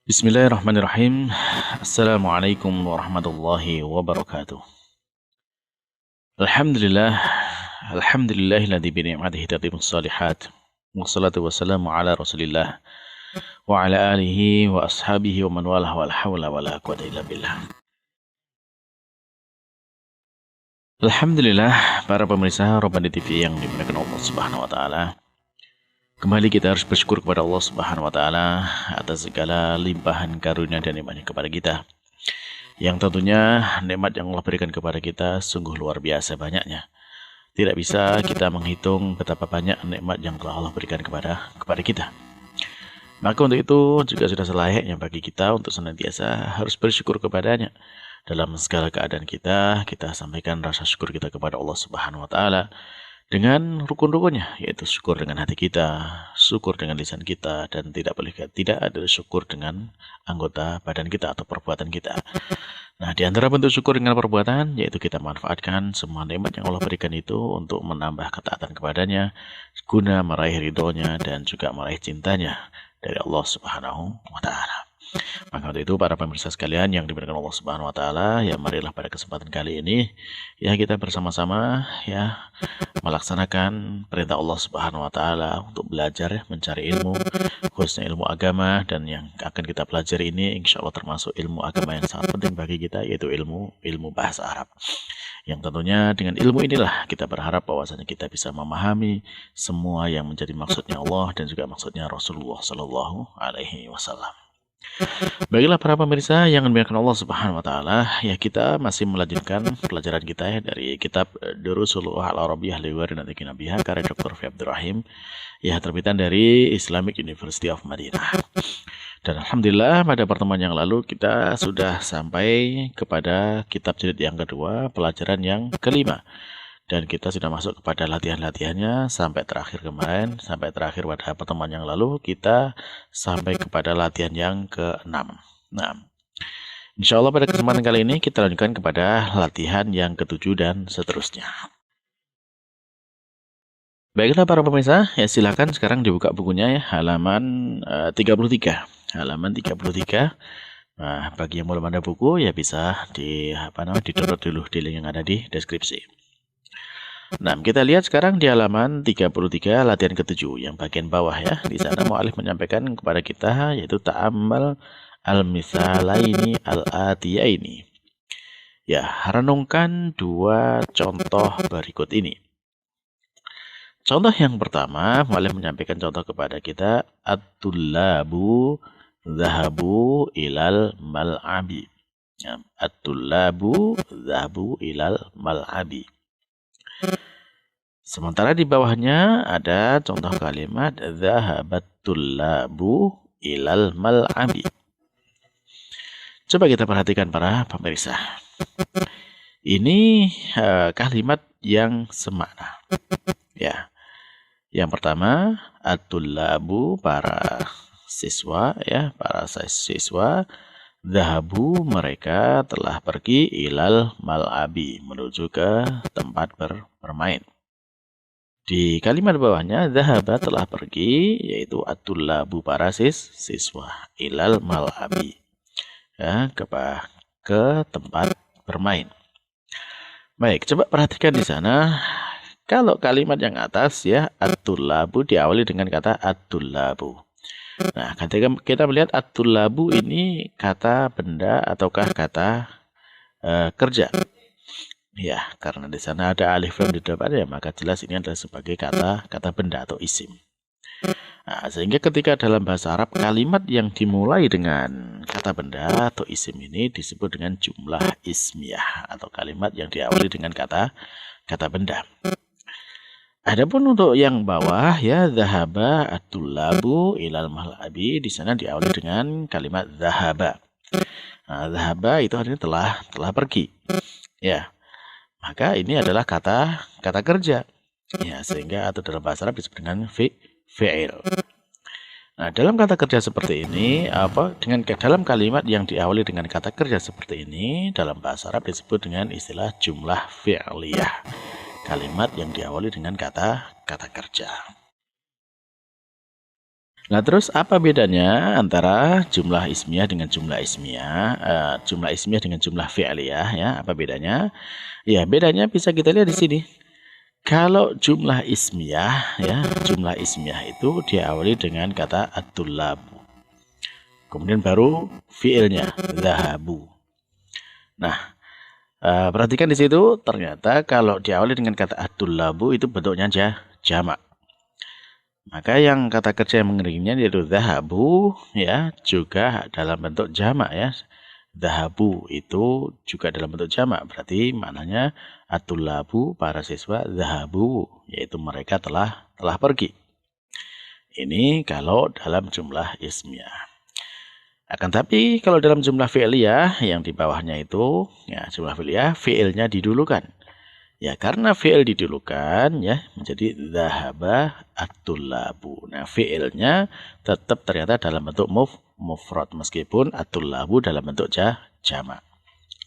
Bismillahirrahmanirrahim. Assalamualaikum warahmatullahi wabarakatuh. Alhamdulillah, alhamdulillahilladzi bi ni'matihi tatimmus shalihat. Wassalatu wassalamu ala Rasulillah wa ala alihi wa ashabihi wa man walah wala haula wala quwata illa billah. Alhamdulillah, para pemirsa Robbani TV yang dimuliakan Allah Subhanahu wa taala. Kembali kita harus bersyukur kepada Allah Subhanahu wa taala atas segala limpahan karunia dan nikmat-Nya kepada kita. Yang tentunya nikmat yang Allah berikan kepada kita sungguh luar biasa banyaknya. Tidak bisa kita menghitung betapa banyak nikmat yang telah Allah berikan kepada kita. Maka untuk itu juga sudah selayaknya bagi kita untuk senantiasa harus bersyukur kepadanya. Dalam segala keadaan kita sampaikan rasa syukur kita kepada Allah Subhanahu wa taala dengan rukun-rukunnya, yaitu syukur dengan hati kita, syukur dengan lisan kita, dan tidak ada syukur dengan anggota badan kita atau perbuatan kita. Nah, di antara bentuk syukur dengan perbuatan, yaitu kita manfaatkan semua nikmat yang Allah berikan itu untuk menambah ketaatan kepadanya, guna meraih ridhonya dan juga meraih cintanya dari Allah Subhanahu wa taala. Maka untuk itu para pemirsa sekalian yang dimuliakan Allah Subhanahu wa taala, ya marilah pada kesempatan kali ini ya kita bersama-sama ya melaksanakan perintah Allah Subhanahu wa taala untuk belajar mencari ilmu, khususnya ilmu agama, dan yang akan kita pelajari ini insya Allah termasuk ilmu agama yang sangat penting bagi kita, yaitu ilmu bahasa Arab. Yang tentunya dengan ilmu inilah kita berharap bahwasanya kita bisa memahami semua yang menjadi maksudnya Allah dan juga maksudnya Rasulullah Shallallahu alaihi wasallam. Baiklah para pemirsa yang dimuliakan Allah Subhanahu wa taala, ya kita masih melanjutkan pelajaran kita ya dari kitab Durusul Al-Arabiyyah li Ghairi Natiqin Biha karya Dr. Fi Abdurrahim, ya terbitan dari Islamic University of Madinah. Dan alhamdulillah pada pertemuan yang lalu kita sudah sampai kepada kitab jilid yang kedua, pelajaran yang kelima. Dan kita sudah masuk kepada latihan-latihannya sampai terakhir kemarin, sampai terakhir pada pertemuan yang lalu kita sampai kepada latihan yang ke-6. Nah, insya Allah pada kesempatan kali ini kita lanjutkan kepada latihan yang ke-7 dan seterusnya. Baiklah para pemirsa, ya silakan sekarang dibuka bukunya ya, halaman 33. Halaman 33. Nah, bagi yang belum ada buku ya bisa di-download dulu di link yang ada di deskripsi. Nah, kita lihat sekarang di halaman 33 latihan ke-7 yang bagian bawah ya. Di sana mu'alif menyampaikan kepada kita yaitu ta'ammal al-misalaini al-atiyaini. Ya, renungkan dua contoh berikut ini. Contoh yang pertama, mu'alif menyampaikan contoh kepada kita at-tullabu dhahabu ilal mal'abi. At-tullabu dhahabu ilal mal'abi. Sementara di bawahnya ada contoh kalimat dhahabat tullabu ilal mal'abi. Coba kita perhatikan para pemirsa. Ini kalimat yang semakna. Ya. Yang pertama, at-tullabu para siswa ya, para siswa dhahabu mereka telah pergi ilal mal'abi menuju ke tempat bermain. Di kalimat bawahnya dhahaba telah pergi, yaitu at-tullabu para siswa ilal mal'abi ya, ke tempat bermain. Baik, coba perhatikan di sana. Kalau kalimat yang atas ya at-tullabu diawali dengan kata at-tullabu. Nah, ketika kita melihat at-tullabu ini kata benda ataukah kata kerja? Ya, karena di sana ada alif lam di depan ya, maka jelas ini adalah sebagai kata benda atau isim. Nah, sehingga ketika dalam bahasa Arab kalimat yang dimulai dengan kata benda atau isim ini disebut dengan jumlah ismiyah atau kalimat yang diawali dengan kata benda. Adapun untuk yang bawah ya dhahaba at-tullabu ilal mal'abi, di sana diawali dengan kalimat dhahaba. Nah, dhahaba itu artinya telah pergi. Ya. Maka ini adalah kata kerja. Ya, sehingga atau dalam bahasa Arab disebut dengan fi'il. Nah, dalam kata kerja seperti ini dalam kalimat yang diawali dengan kata kerja seperti ini dalam bahasa Arab disebut dengan istilah jumlah fi'liyah. Kalimat yang diawali dengan kata kerja. Nah, terus apa bedanya antara jumlah ismiyah dengan jumlah ismiyah, jumlah ismiyah dengan jumlah fi'liyah ya? Apa bedanya? Ya, bedanya bisa kita lihat di sini. Kalau jumlah ismiyah ya, jumlah ismiyah itu diawali dengan kata at-tullabu. Kemudian baru fi'ilnya dhahabu. Nah, perhatikan di situ ternyata kalau diawali dengan kata at-tullabu itu bentuknya jamak. Maka yang kata kerja yang mengiringnya yaitu dhahabu ya, juga dalam bentuk jamak ya. Dhahabu itu juga dalam bentuk jamak, berarti maknanya at-tullabu para siswa dhahabu, yaitu mereka telah pergi. Ini kalau dalam jumlah ismiyah. Akan tapi kalau dalam jumlah fi'liyah yang di bawahnya itu ya, jumlah fi'liyah fi'ilnya didulukan. Ya, karena fi'il didulukan ya menjadi dhahaba at-tullabu. Nah, fi'ilnya tetap ternyata dalam bentuk mufrad meskipun at-tullabu dalam bentuk jamak.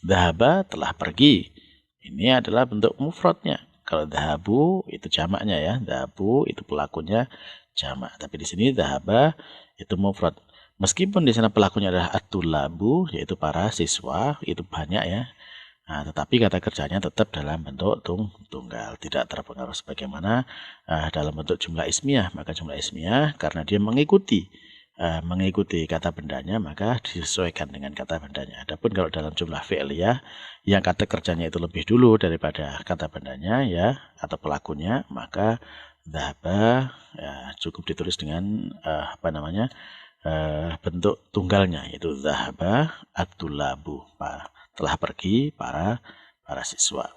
Dhahaba telah pergi. Ini adalah bentuk mufradnya. Kalau dhahabu itu jamaknya ya. Dhahabu itu pelakunya jamak. Tapi di sini dhahaba itu mufrad. Meskipun di sana pelakunya adalah at-tullabu yaitu para siswa, itu banyak ya. Nah, tetapi kata kerjanya tetap dalam bentuk tunggal, tidak terpengaruh sebagaimana dalam bentuk jumlah ismiyah. Maka jumlah ismiyah karena dia mengikuti kata bendanya, maka disesuaikan dengan kata bendanya. Adapun kalau dalam jumlah fi'liyah yang kata kerjanya itu lebih dulu daripada kata bendanya ya atau pelakunya, maka dhahaba ya, cukup ditulis dengan bentuk tunggalnya yaitu dhahaba at-tullabu, telah pergi para siswa.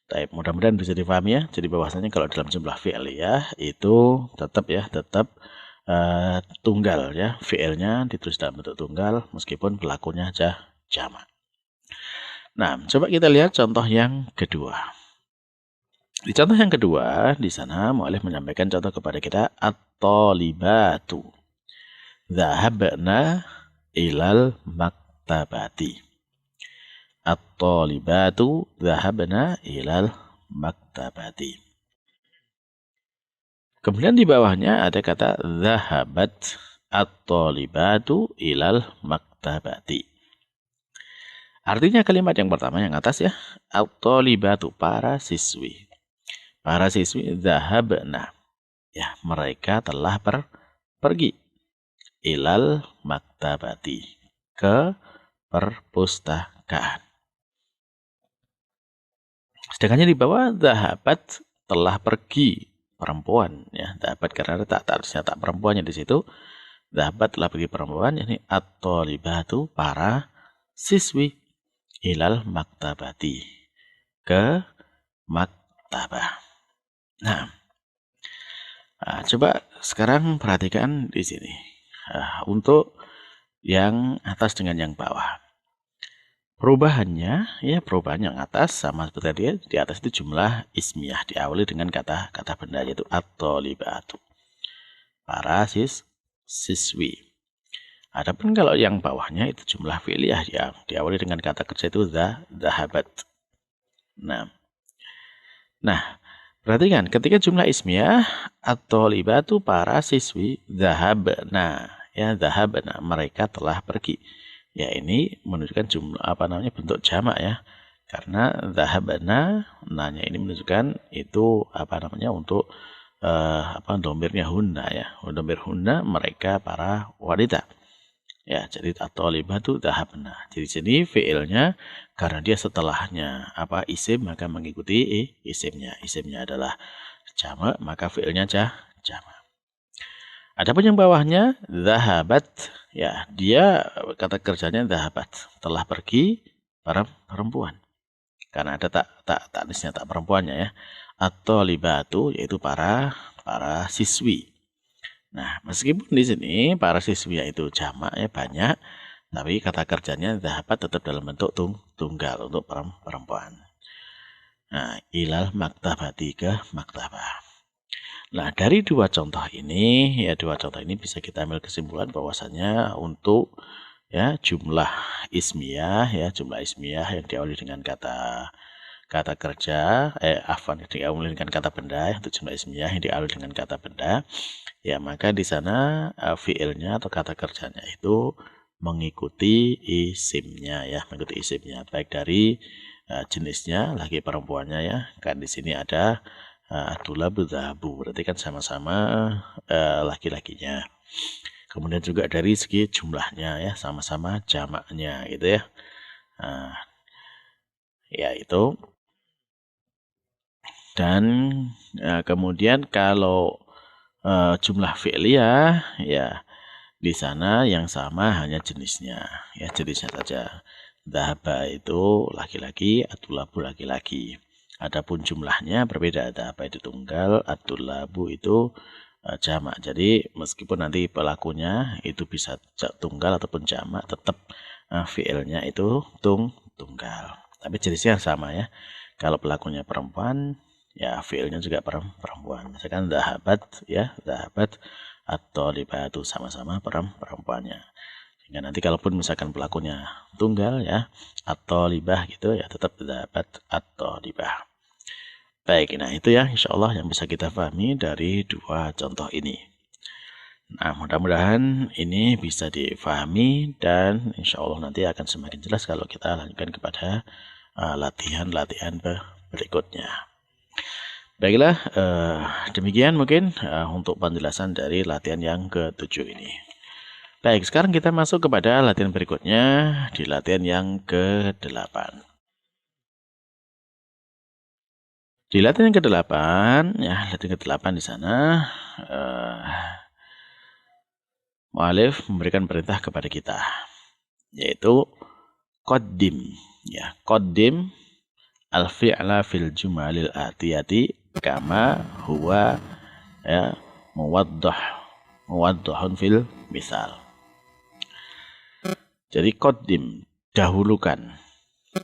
Tapi mudah-mudahan bisa dipahami ya. Jadi bahwasanya kalau dalam jumlah fi'liyah itu tetap tunggal ya. Fi'ilnya ditulis dalam bentuk tunggal meskipun pelakunya jamak. Nah, coba kita lihat contoh yang kedua. Di contoh yang kedua, di sana mu'allif menyampaikan contoh kepada kita at-talibatu dhahabna ilal maktabati. At-talibatu dhahabna ilal maktabati. Kemudian di bawahnya ada kata dhahabat at-talibatu ilal maktabati. Artinya kalimat yang pertama yang atas ya, at-talibatu para siswi. Para siswi dhahabna ya, mereka telah pergi ilal maktabati ke perpustakaan. Sedangkan di bawah dhahabat telah pergi perempuan ya, dhahabat karena ada harusnya tak perempuannya di situ. Dhahabat telah pergi perempuan, yakni at-talibatu para siswi ilal maktabati ke maktabah. Nah, coba sekarang perhatikan di sini untuk yang atas dengan yang bawah. Perubahan yang atas sama seperti tadi, di atas itu jumlah ismiyah diawali dengan kata benda yaitu at-talibatu. Para siswi. Adapun kalau yang bawahnya itu jumlah fi'liyah ya, diawali dengan kata kerja itu dhahabat. Nah, perhatikan ketika jumlah ismiyah at-talibatu para siswi dhahabna ya, dhahabna mereka telah pergi. Ya, ini menunjukkan bentuk jamak ya. Karena dhahabna nanya ini menunjukkan itu untuk domirnya hunna ya. Domir hunna mereka para wanita. Ya, jadi at-talibatu dhahabna. Jadi sini fi'ilnya karena dia setelahnya isim maka mengikuti isimnya. Isimnya adalah jamak, maka fi'ilnya jamak. Adapun yang bawahnya dhahabat ya, dia kata kerjanya dhahabat, telah pergi para perempuan. Karena ada taknisnya tak perempuannya ya. At-talibatu yaitu para siswi. Nah, meskipun di sini para siswi itu jamak ya, banyak, tapi kata kerjanya dhahabat tetap dalam bentuk tunggal untuk perempuan. Nah, ilal maktabati ke maktabah. Nah, dari dua contoh ini bisa kita ambil kesimpulan bahwasanya untuk jumlah ismiyah yang diawali dengan kata kata kerja, diawali dengan kata benda, untuk jumlah ismiyah yang diawali dengan kata benda, ya maka di sana fiilnya atau kata kerjanya itu mengikuti isimnya ya, mengikuti isimnya, baik dari jenisnya laki perempuannya ya. Kan di sini ada adulabu dhahabu, berarti kan sama-sama laki-lakinya. Kemudian juga dari segi jumlahnya ya, sama-sama jamaknya gitu ya. Ya itu. Dan kemudian kalau jumlah fi'liyah ya di sana yang sama hanya jenisnya ya, jenisnya saja. Dhahaba itu laki-laki, adulabu laki-laki. Adapun jumlahnya berbeda, dhahaba itu tunggal, adulabu itu jamak. Jadi meskipun nanti pelakunya itu bisa tunggal ataupun jamak, tetap fi'ilnya itu tunggal. Tapi jenisnya sama ya. Kalau pelakunya perempuan, ya fi'ilnya juga perempuan. Misalkan dhahabat ya, dhahabat atau libatu sama-sama perempuannya. Sehingga nanti kalaupun misalkan pelakunya tunggal ya, atau libah gitu ya, tetap dhahabat atau libah. Baik, nah itu ya insya Allah yang bisa kita pahami dari dua contoh ini. Nah, mudah-mudahan ini bisa difahami dan insya Allah nanti akan semakin jelas kalau kita lanjutkan kepada latihan-latihan berikutnya. Baiklah, demikian mungkin untuk penjelasan dari latihan yang ke-7 ini. Baik, sekarang kita masuk kepada latihan berikutnya di latihan yang ke-8. Di latihan yang ke-8, ya latihan ke-8 di sana, mu'alif memberikan perintah kepada kita, yaitu qaddim, ya qaddim al-fi'la fil jumalil atiyati kama huwa ya muwaddahun fil misal. Jadi qaddim, dahulukan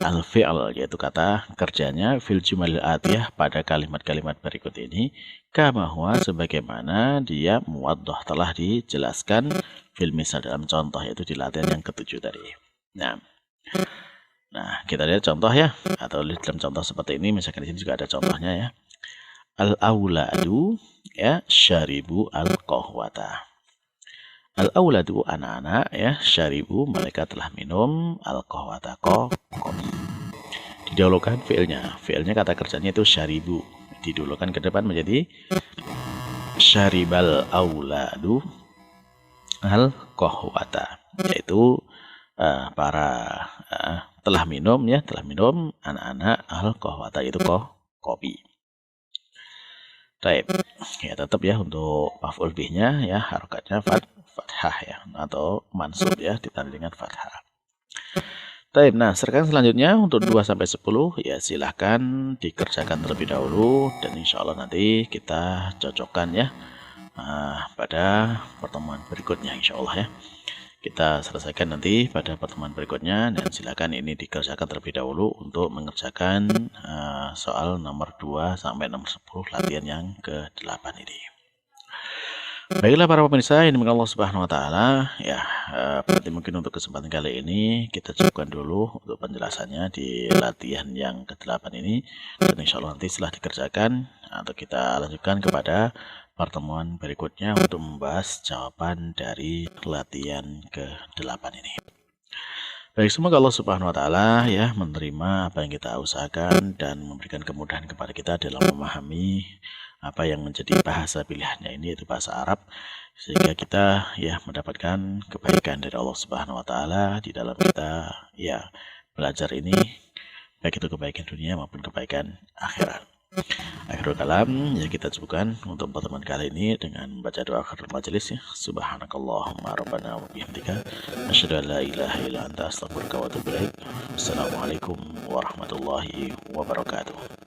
al-fi'l, yaitu kata kerjanya, fil jumalil atiyah, pada kalimat-kalimat berikut ini, kama huwa, sebagaimana dia muwaddah, telah dijelaskan fil misal, dalam contoh, yaitu di latihan yang ke-7 tadi. Nah, kita lihat contoh ya, atau dalam contoh seperti ini, misalkan di sini juga ada contohnya ya. Al-auladu ya syaribu al-qahwata. Al-auladu, anak-anak ya, syaribu, mereka telah minum, al-qahwata, kopi. Didahulukan fiilnya kata kerjanya itu syaribu, didahulukan ke depan menjadi syaribal auladu al-qahwata, yaitu para telah minum anak-anak al-qahwata, itu kopi. Baik, ya tetap ya untuk maf'ul bihnya ya harokatnya fathah ya, atau mansub ya, ditandai dengan fathah. Baik, nah selanjutnya untuk 2-10 ya silahkan dikerjakan terlebih dahulu, dan insya Allah nanti kita cocokkan ya pada pertemuan berikutnya insya Allah ya. Kita selesaikan nanti pada pertemuan berikutnya, dan silakan ini dikerjakan terlebih dahulu untuk mengerjakan soal nomor 2 sampai nomor 10 latihan yang ke-8 ini. Baiklah para pemirsa, ini Allah Subhanahu wa taala ya, berarti mungkin untuk kesempatan kali ini kita cukupkan dulu untuk penjelasannya di latihan yang ke-8 ini, dan insya Allah nanti setelah dikerjakan atau kita lanjutkan kepada pertemuan berikutnya untuk membahas jawaban dari latihan ke-8 ini. Baik, semoga Allah Subhanahu wa taala ya menerima apa yang kita usahakan dan memberikan kemudahan kepada kita dalam memahami apa yang menjadi bahasa pilihannya ini, yaitu bahasa Arab, sehingga kita ya mendapatkan kebaikan dari Allah Subhanahu wa taala di dalam kita ya belajar ini, baik itu kebaikan dunia maupun kebaikan akhirat. Akhirul kalam ya, kita cukupkan untuk pertemuan kali ini dengan membaca doa akhir majelis ya. Subhanakallahumma rabbana wa bihamdika asyhadu an la ilaha illa anta astaghfiruka wa atubu ilaik. Assalamualaikum warahmatullahi wabarakatuh.